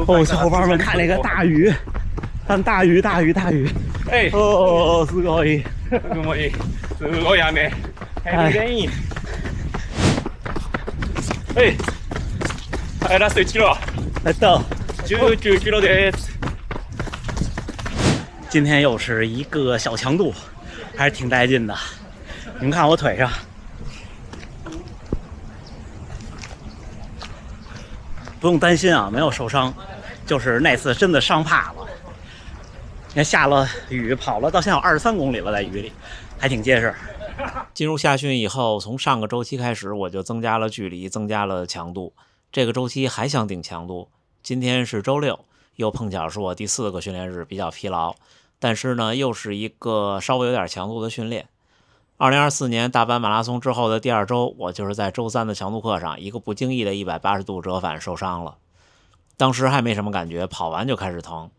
哦，小伙伴们看那个大鱼，看大鱼！哎，哦，すごい。すごい雨。ヘビレイン。哎，はい、ラスト1キロ。19キロです。今天又是一个小强度，还是挺带劲的。你们看我腿上，不用担心啊，没有受伤，就是那次真的伤怕了。你看下了雨，跑了到现在有23公里了，在雨里，还挺结实。进入夏训以后，从上个周期开始，我就增加了距离，增加了强度。这个周期还想顶强度。今天是周六，又碰巧是我第4个训练日，比较疲劳。但是呢，又是一个稍微有点强度的训练。2024年大阪马拉松之后的第2周，我就是在周3的强度课上，一个不经意的180度折返受伤了。当时还没什么感觉，跑完就开始疼。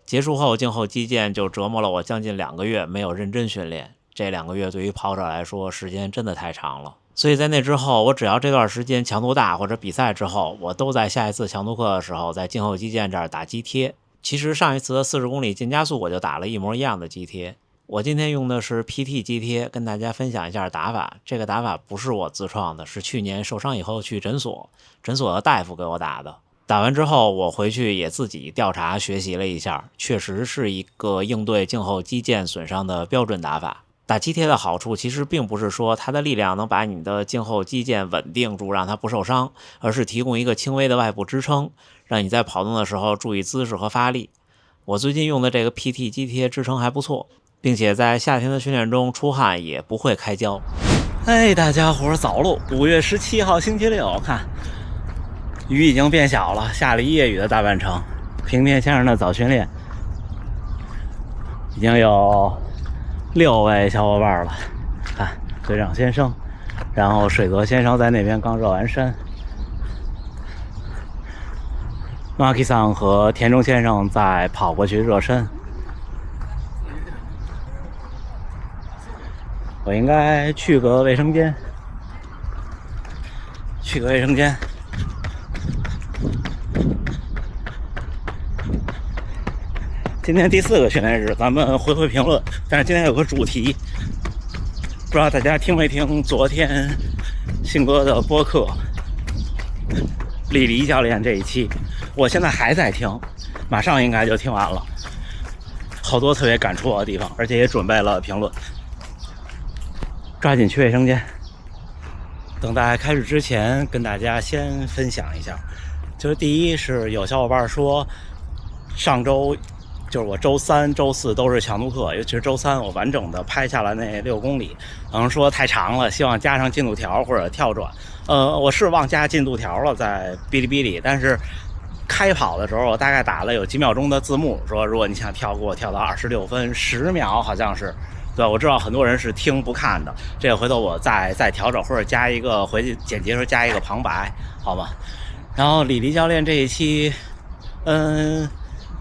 结束后，静后肌腱就折磨了我将近2个月，没有认真训练。这2个月对于跑者来说，时间真的太长了。所以在那之后，我只要这段时间强度大或者比赛之后，我都在下一次强度课的时候，在静后肌腱这儿打肌贴。其实上一次的40公里进加速，我就打了一模一样的肌贴。我今天用的是 PT 肌贴，跟大家分享一下打法。这个打法不是我自创的，是去年受伤以后去诊所的大夫给我打的。打完之后，我回去也自己调查学习了一下，确实是一个应对静后肌腱损伤的标准打法。打肌贴的好处其实并不是说它的力量能把你的静后肌腱稳定住，让它不受伤，而是提供一个轻微的外部支撑，让你在跑动的时候注意姿势和发力。我最近用的这个 PT 肌贴支撑还不错，并且在夏天的训练中出汗也不会开胶。哎，大家伙早喽！5月17号星期六，看雨已经变小了，下了一夜雨的大半程。平田先生的早训练已经有6位小伙伴了，看队长先生，然后水泽先生在那边刚热完身，Maki 桑和田中先生在跑过去热身。我应该去个卫生间，今天第4个训练日，咱们回评论。但是今天有个主题，不知道大家听没听昨天信哥的播客李黎教练这一期，我现在还在听，马上应该就听完了，好多特别感触我的地方，而且也准备了评论。抓紧去卫生间。等大家开始之前，跟大家先分享一下，就是第一是有小伙伴说上周就是我周3、周4都是强度课，尤其是周3我完整的拍下来那6公里，可能说太长了，希望加上进度条或者跳转。我是忘加进度条了，在哔哩哔哩，但是开跑的时候我大概打了有几秒钟的字幕，说如果你想跳，给我跳到26分10秒，好像是。对，我知道很多人是听不看的，这个回头我再调整，或者加一个回去剪辑时候加一个旁白，好吗？然后李黎教练这一期，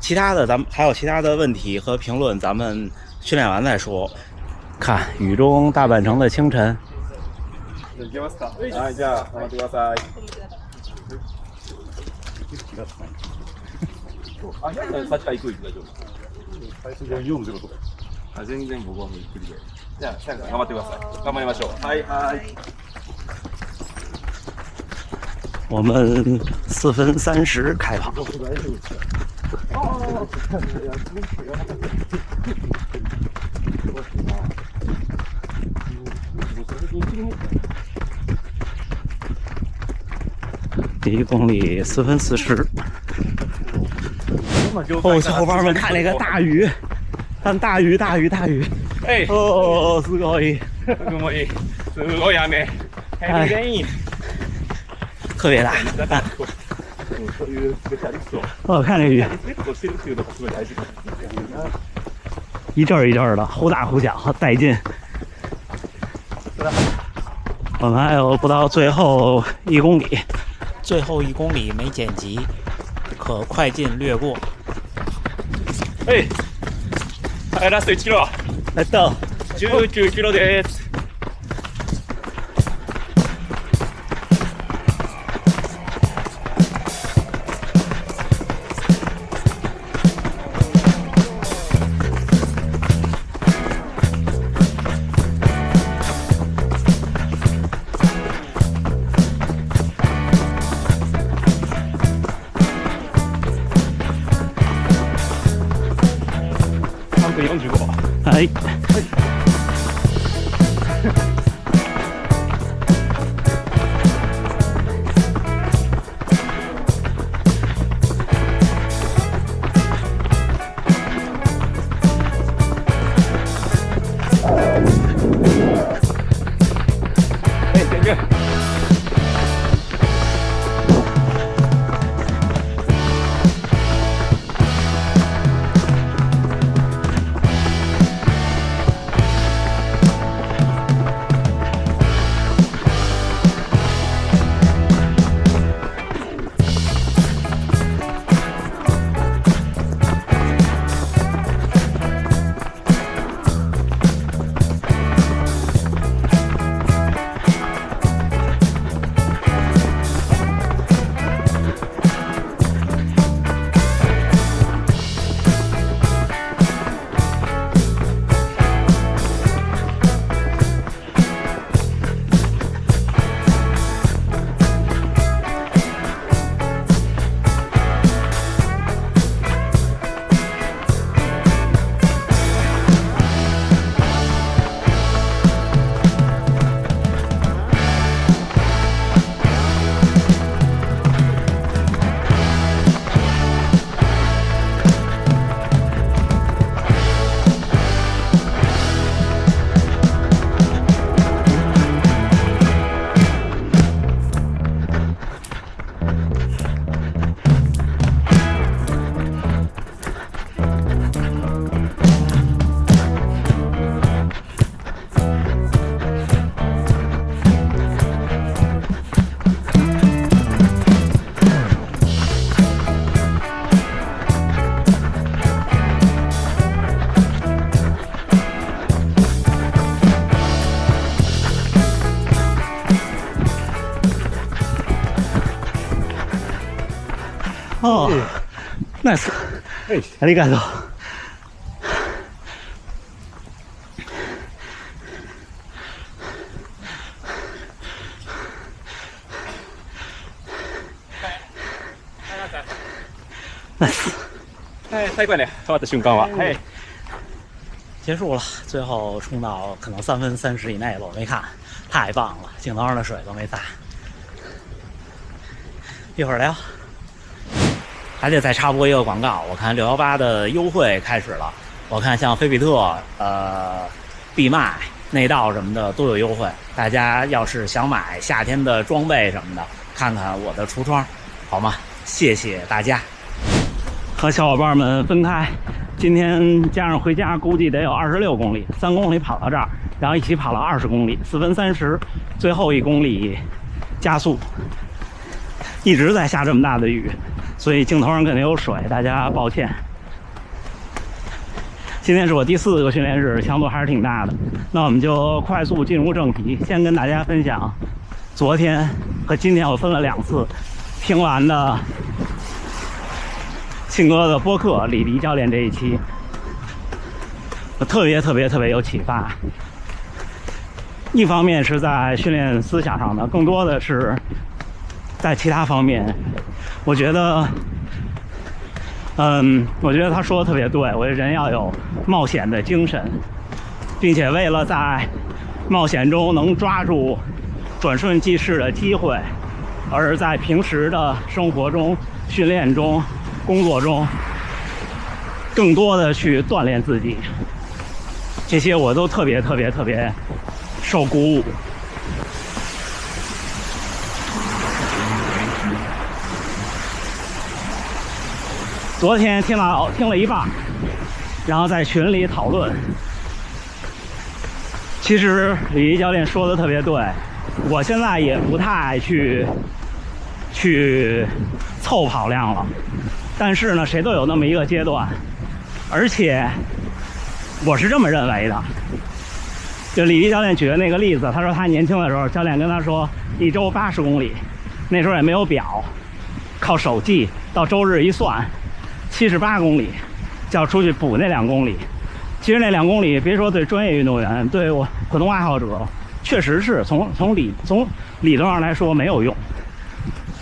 其他的咱们还有其他的问题和评论，咱们训练完再说。看雨中大半程的清晨。じゃあ頑張ってください。あ、8回行く大丈夫。最初で4ってこと？あ、全然僕はゆっくりで。じゃあ最後頑張ってください。頑張りましょう。はいはい。我们4分30开跑。第1公里4分40。哦，小伙伴们看那个大鱼，看大鱼！哎，哦，すごい，すごい雨。ヘビレイン。特别大。我看这鱼，一阵一阵的，忽大忽小，带劲。我们还有不到最后1公里，最后1公里没剪辑，可快进略过。哎，はい、ラスト1キロ。19キロです。分45。哎。哦，nice，ありがとう。nice。最後ね、変わった瞬間は、はい。结束了，最后冲到可能3分30以内了，我没看，太棒了，镜头上的水都没洒。一会儿聊。还得再插播一个广告，我看618的优惠开始了，我看像菲比特、闭麦、内道什么的都有优惠，大家要是想买夏天的装备什么的，看看我的橱窗，好吗？谢谢大家。和小伙伴们分开，今天加上回家估计得有26公里，3公里跑到这儿，然后一起跑了20公里，4分30，最后1公里加速，一直在下这么大的雨。所以镜头上肯定有水，大家抱歉。今天是我第4个训练日，强度还是挺大的。那我们就快速进入正题，先跟大家分享昨天和今天我分了2次听完的庆哥的播客李迪教练这一期，我特别有启发。一方面是在训练思想上的，更多的是在其他方面。我觉得他说的特别对，我觉得人要有冒险的精神，并且为了在冒险中能抓住转瞬即逝的机会，而在平时的生活中、训练中、工作中，更多的去锻炼自己，这些我都特别受鼓舞。昨天听了一半，然后在群里讨论。其实李毅教练说的特别对，我现在也不太爱去凑跑量了，但是呢，谁都有那么一个阶段，而且我是这么认为的。就李毅教练举的那个例子，他说他年轻的时候，教练跟他说1周80公里，那时候也没有表，靠手记，到周日一算。78公里，就要出去补那2公里。其实那2公里，别说对专业运动员，对我普通爱好者，确实是从理论上来说没有用。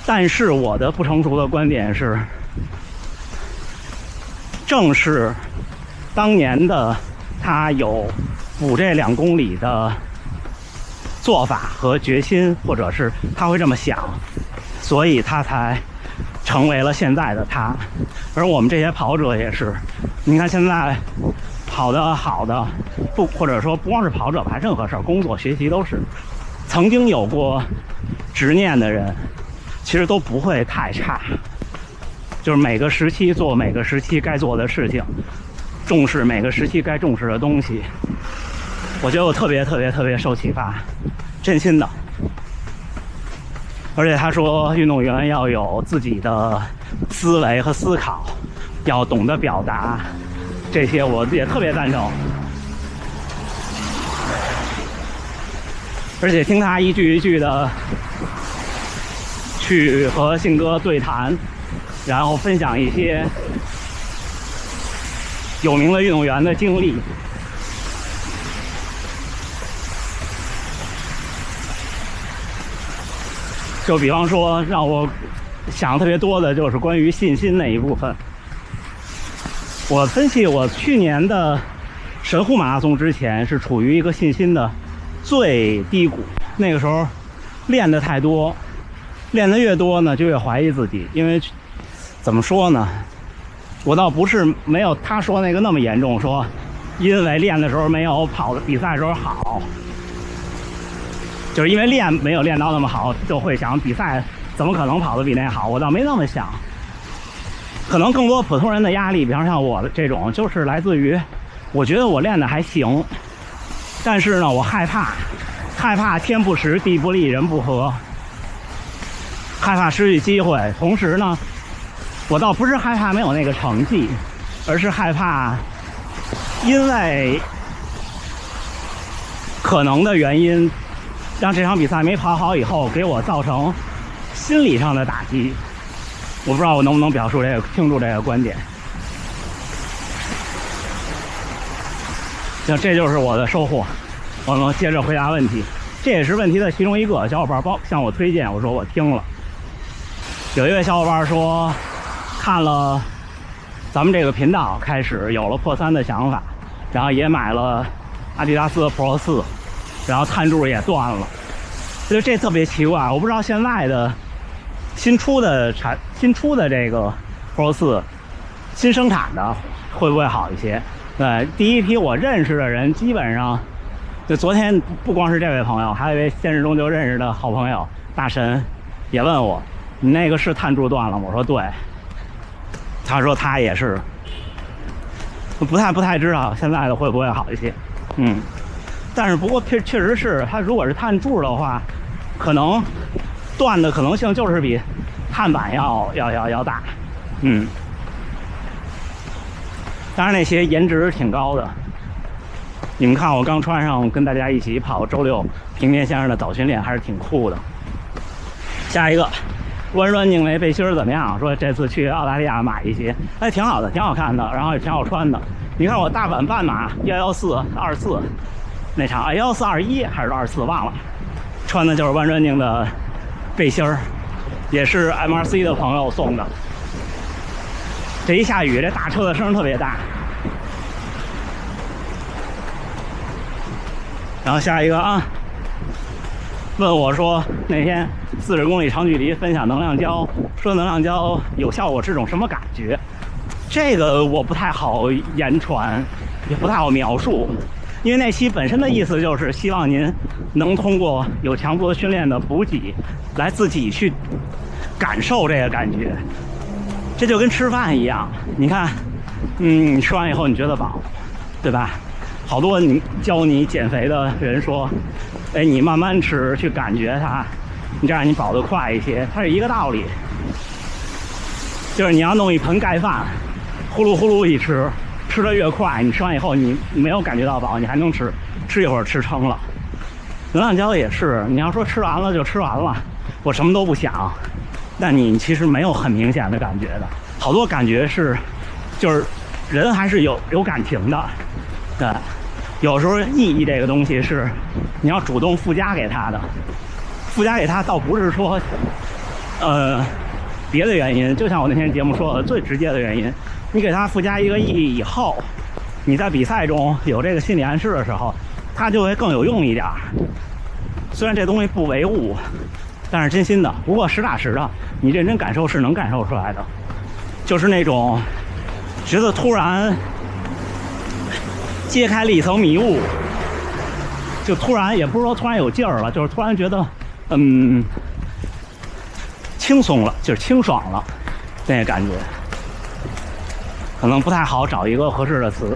但是我的不成熟的观点是，正是当年的他有补这2公里的做法和决心，或者是他会这么想，所以他才成为了现在的他。而我们这些跑者也是，你看现在跑得好的，或者说不光是跑者吧，任何事儿，工作、学习都是，曾经有过执念的人，其实都不会太差。就是每个时期做每个时期该做的事情，重视每个时期该重视的东西。我觉得我特别受启发，真心的。而且他说，运动员要有自己的思维和思考，要懂得表达，这些我也特别赞成。而且听他一句一句的去和信哥对谈，然后分享一些有名的运动员的经历。就比方说，让我想特别多的就是关于信心那一部分。我分析，我去年的神户马拉松之前是处于一个信心的最低谷，那个时候练得太多，练得越多呢，就越怀疑自己。因为怎么说呢，我倒不是没有他说那个那么严重，说因为练的时候没有跑的比赛的时候好。就是因为练没有练到那么好，就会想比赛怎么可能跑得比那好？我倒没那么想，可能更多普通人的压力，比方像我这种，就是来自于我觉得我练得还行，但是呢，我害怕天不时地不利人不和，害怕失去机会。同时呢，我倒不是害怕没有那个成绩，而是害怕因为可能的原因，让这场比赛没跑好以后，给我造成心理上的打击。我不知道我能不能表述清楚这个观点。行，这就是我的收获。我们接着回答问题，这也是问题的其中一个。小伙伴向我推荐，我说我听了。有一位小伙伴说，看了咱们这个频道，开始有了破3的想法，然后也买了阿迪达斯的 Pro 4。然后碳柱也断了，就这特别奇怪。我不知道现在的新出的这个 Pro 4新生产的会不会好一些？对，第一批我认识的人基本上，就昨天不光是这位朋友，还有一位现实中就认识的好朋友大神也问我，你那个是碳柱断了吗？我说对。他说他也是，不太知道现在的会不会好一些。但是不过确实是，它如果是碳柱的话，可能断的可能性就是比碳板要大。当然那些颜值挺高的。你们看我刚穿上，跟大家一起跑周6平田先生的早训练，还是挺酷的。下一个One Running那背心怎么样？说这次去澳大利亚买一些，哎，挺好的，挺好看的，然后也挺好穿的。你看我大阪半马11424。那场11421还是24忘了，穿的就是 One Running 的背心儿，也是 MRC 的朋友送的。这一下雨，这大车的声特别大。然后下一个啊，问我说那天40公里长距离分享能量胶，说能量胶有效果是种什么感觉？这个我不太好言传，也不太好描述。因为那期本身的意思就是希望您能通过有强度的训练的补给，来自己去感受这个感觉。这就跟吃饭一样，你看，你吃完以后你觉得饱，对吧？好多你教你减肥的人说，哎，你慢慢吃，去感觉它，你这样你饱得快一些。它是一个道理，就是你要弄一盆盖饭，呼噜呼噜一吃。吃得越快，你吃完以后你没有感觉到饱，你还能吃一会儿吃撑了。能量胶也是，你要说吃完了就吃完了，我什么都不想，但你其实没有很明显的感觉的。好多感觉是，就是人还是有感情的。对，有时候意义这个东西是你要主动附加给他的，附加给他倒不是说别的原因，就像我那天节目说的最直接的原因，你给他附加一个意义以后，你在比赛中有这个心理暗示的时候，它就会更有用一点。虽然这东西不唯物，但是真心的。不过实打实的，你认真感受是能感受出来的，就是那种觉得突然揭开了一层迷雾，就突然也不是说突然有劲儿了，就是突然觉得轻松了，就是清爽了，那个感觉。可能不太好找一个合适的词。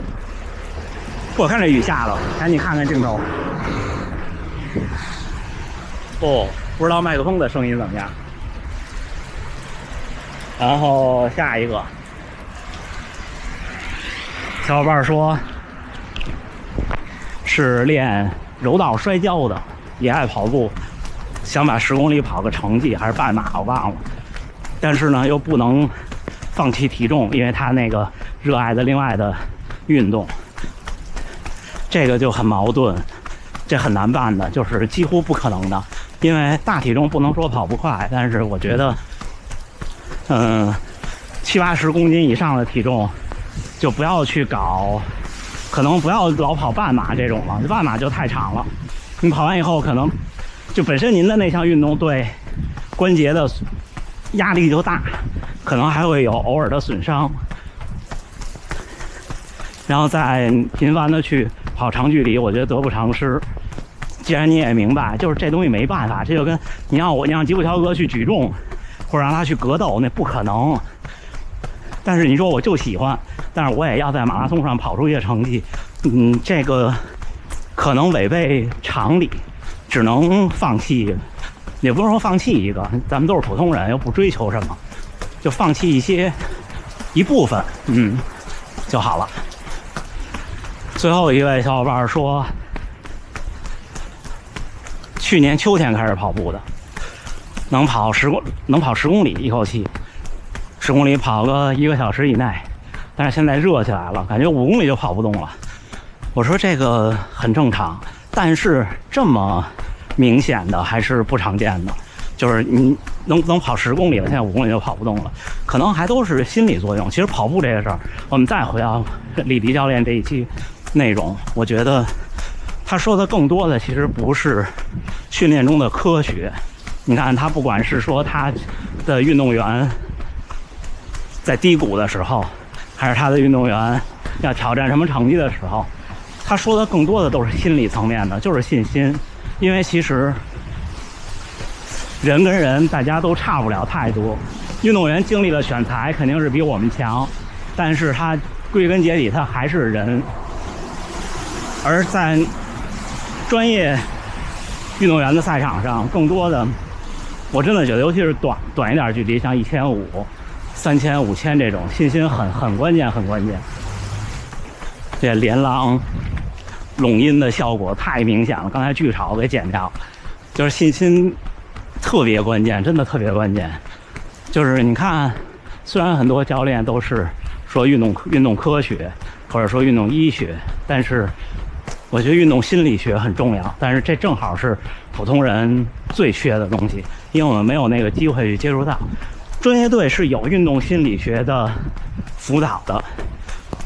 我看这雨下了，赶紧看看镜头。哦，不知道麦克风的声音怎么样。然后下一个，小伙伴说是练柔道摔跤的，也爱跑步，想把10公里跑个成绩，还是半马我忘了。但是呢，又不能放弃体重，因为他那个热爱的另外的运动，这个就很矛盾，这很难办的，就是几乎不可能的。因为大体重不能说跑不快，但是我觉得70-80公斤以上的体重就不要去搞，可能不要老跑半马这种了，半马就太长了。你跑完以后可能就本身您的那项运动对关节的压力就大，可能还会有偶尔的损伤，然后再频繁的去跑长距离，我觉得得不偿失。既然你也明白，就是这东西没办法，这就跟你让吉普乔格去举重，或者让他去格斗，那不可能。但是你说我就喜欢，但是我也要在马拉松上跑出一个成绩，这个可能违背常理，只能放弃。也不是说放弃一个，咱们都是普通人，又不追求什么，就放弃一部分，就好了。最后一位小伙伴说，去年秋天开始跑步的，能跑10公里一口气，10公里跑个1个小时以内，但是现在热起来了，感觉5公里就跑不动了。我说这个很正常，但是这么明显的还是不常见的，就是你能跑10公里了，现在5公里就跑不动了，可能还都是心理作用。其实跑步这个事儿，我们再回到李迪教练这一期内容，我觉得他说的更多的其实不是训练中的科学。你看他不管是说他的运动员在低谷的时候，还是他的运动员要挑战什么成绩的时候，他说的更多的都是心理层面的，就是信心。因为其实人跟人大家都差不了太多，运动员经历了选材肯定是比我们强，但是他归根结底他还是人。而在专业运动员的赛场上，更多的我真的觉得，尤其是短一点距离，像1500、3000、5000这种，信心很关键，很关键。这连浪拢音的效果太明显了，刚才剧场我给剪掉了，就是信心特别关键，真的特别关键。就是你看，虽然很多教练都是说运动科学，或者说运动医学，但是我觉得运动心理学很重要。但是这正好是普通人最缺的东西，因为我们没有那个机会去接触到。专业队是有运动心理学的辅导的，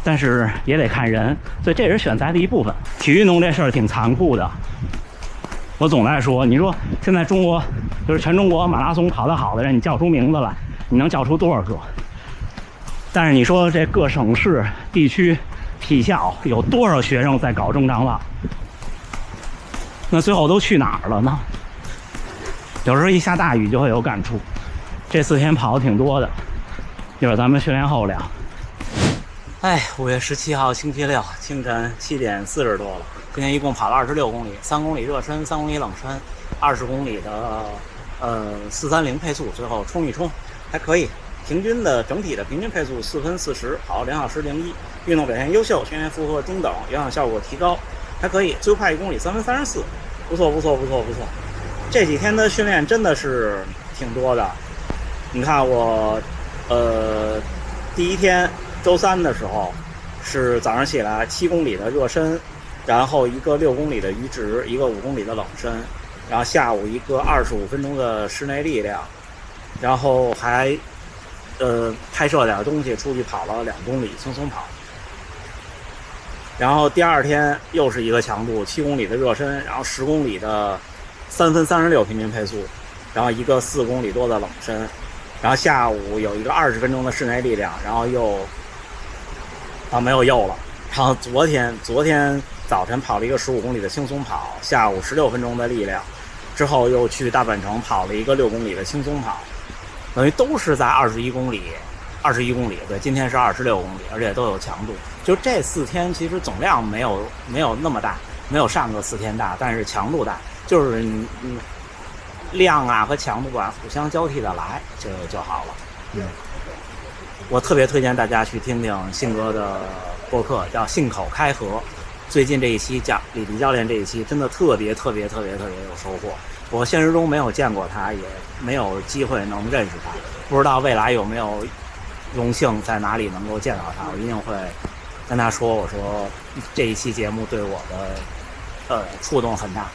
但是也得看人，所以这也是选材的一部分。体育运动这事儿挺残酷的。我总在说，你说现在中国就是全中国马拉松跑得好的人，你叫出名字来，你能叫出多少个？但是你说这各省市、地区、体校有多少学生在搞中长跑？那最后都去哪儿了呢？有时候一下大雨就会有感触。这4天跑的挺多的，一会儿咱们训练后聊。5月17号星期六清晨7点40多了，今天一共跑了26公里，3公里热身，3公里冷身，20公里的430配速，最后冲一冲还可以。整体的平均配速4分40，跑2小时01，运动表现优秀，训练负荷中等，有氧效果提高，还可以。最快1公里3分34，不错。这几天的训练真的是挺多的。你看我，第一天周3的时候是早上起来7公里的热身，然后一个6公里的阈值，一个5公里的冷身，然后下午一个25分钟的室内力量，然后还拍摄点东西，出去跑了2公里，匆匆跑。然后第二天又是一个强度7公里的热身，然后10公里的3分36平均配速，然后一个4公里多的冷身，然后下午有一个20分钟的室内力量，然后又没有又了。然后昨天早晨跑了一个15公里的轻松跑，下午16分钟的力量，之后又去大阪城跑了一个6公里的轻松跑，等于都是在21公里，对，今天是26公里，而且都有强度。就这4天其实总量没有那么大，没有上个4天大，但是强度大，就是量啊和强度啊互相交替的来就好了。我特别推荐大家去听听信哥的播客，叫《信口开河》。最近这一期讲李迪教练，这一期真的特别有收获。我现实中没有见过他，也没有机会能认识他，不知道未来有没有荣幸在哪里能够见到他。我一定会跟他说，我说这一期节目对我的触动很大。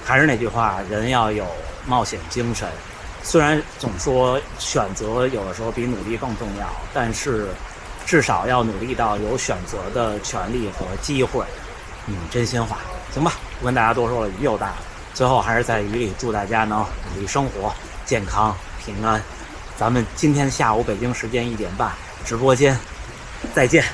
还是那句话，人要有冒险精神。虽然总说选择有的时候比努力更重要，但是至少要努力到有选择的权利和机会。真心话，行吧，不跟大家多说了，雨又大了。最后还是在雨里祝大家能努力生活，健康平安。咱们今天下午北京时间1点半直播间再见。